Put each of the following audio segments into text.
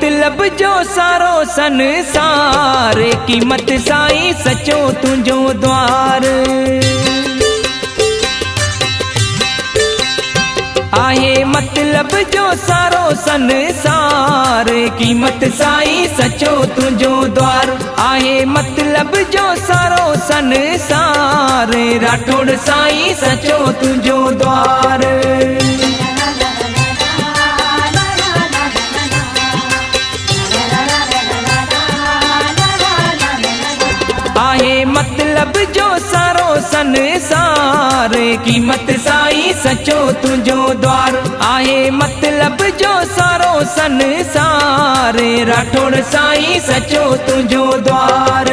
मतलब जो सारो संसार, कीमत साईं सचो तुझो द्वार। आहे मतलब जो सारो संसार, कीमत साईं सचो तुझो द्वार। आहे मतलब जो सारो संसार, राठौड़ साईं सचो तुझो द्वार। आहे मतलब जो सारो संसार, कीमत साईं सचो तुझो द्वार। आहे मतलब जो सारो संसार, राठौड़ साईं सचो तुझो द्वार।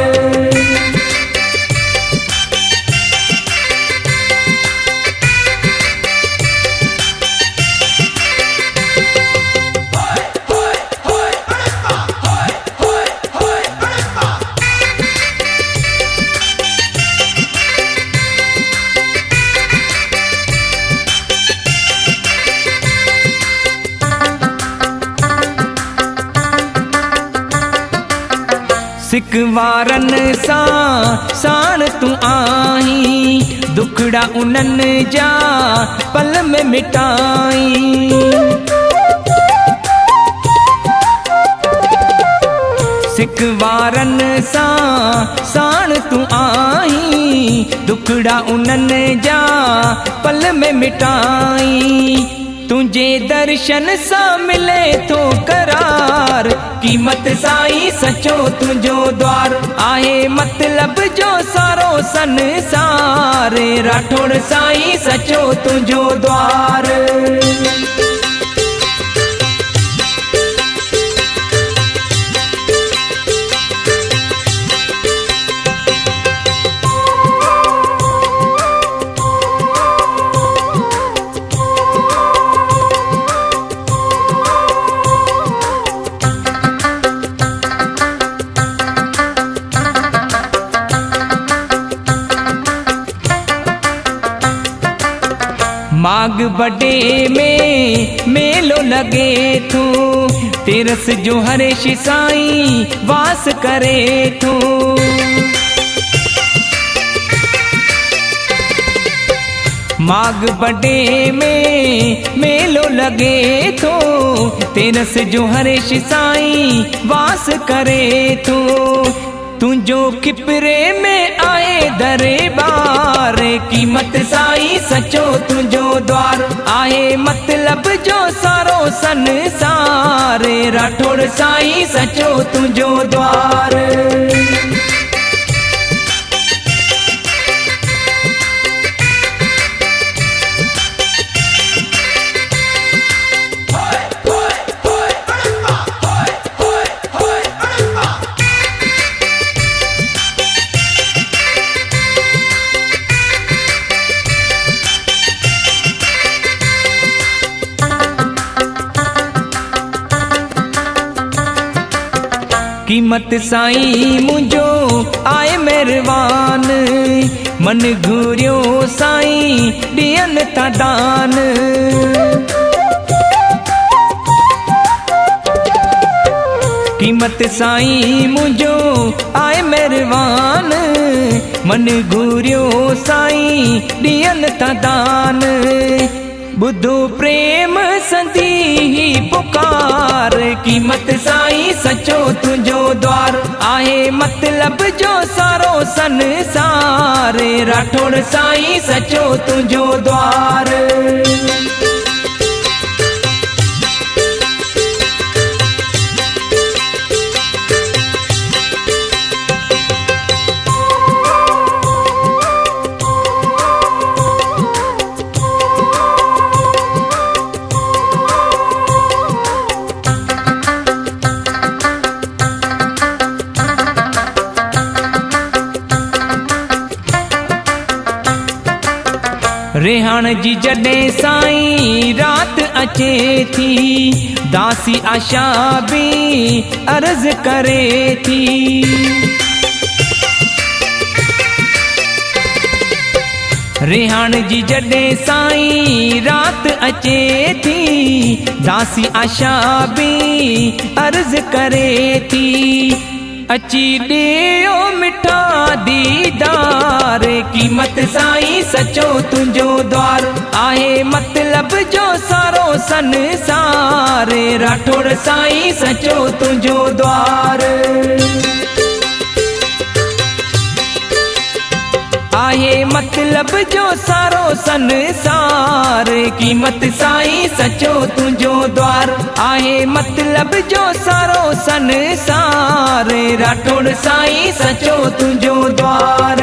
सिक वारन सां साण तू आई, दुखड़ा उनन जा पल में मिटाई। सिक वारन सां साण तू आई, दुखड़ा उनन जा पल में मिटाई। तुझे दर्शन सा मिले तो करार, कीमत साईं सचो तुझो द्वार। आहे मतलब जो सारो संसार, राठौड़ साईं सचो तुझो द्वार। माग बड़े में मेलो लगे थो, तेरस जो हरेश साईं वास करे थो। माग बड़े में मेलो लगे थो, तेरस जो हरेश साईं वास करे थो। तुझो खिपरे में आए दरबार, कीमत साईं सचो तुझो द्वार। आहे मतलब जो सारो संसार, राठौड़ साईं सचो तुझो द्वार। कीमत साईं मुझो आए मेहरबान, मन घुरियो साईं ॾियन था दान। कीमत साईं मुझो आए मेहरबान, मन घुरियो साईं ॾियन था दान। बुधो प्रेम संधी ही पुकार, कीमत साईं सचो तुझो द्वार। आहे मतलब जो सारो संसार, राठौड़ साईं सचो तुझो द्वार। रेहान जी जॾहिं साईं रात अचे थी, दासी आशा भी अर्ज करे थी। रेहान जी जॾहिं साईं रात अचे थी, दासी आशा भी अर्ज करे थी, अची ॾियो मिठा दीदार, कीमत साईं सचो तुंहिंजो द्वार, आहे मतलब जो सारो संसार, राठौड़ साईं सचो तुंहिंजो द्वार, आहे मतलब जो सारो संसार, कीमत साईं सचो तुंहिंजो द्वार, आहे मतलब जो सारो संसार, राठौड़ साईं सचो तुंहिंजो द्वार।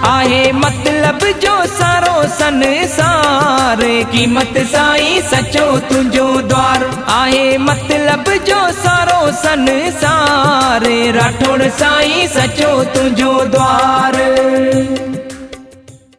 आहे मतलब जो सारो संसार, कीमत साईं सचो तुंहिंजो द्वार, आहे मतलब जो सारो संसार, राठौड़ साईं सचो तुंहिंजो द्वार।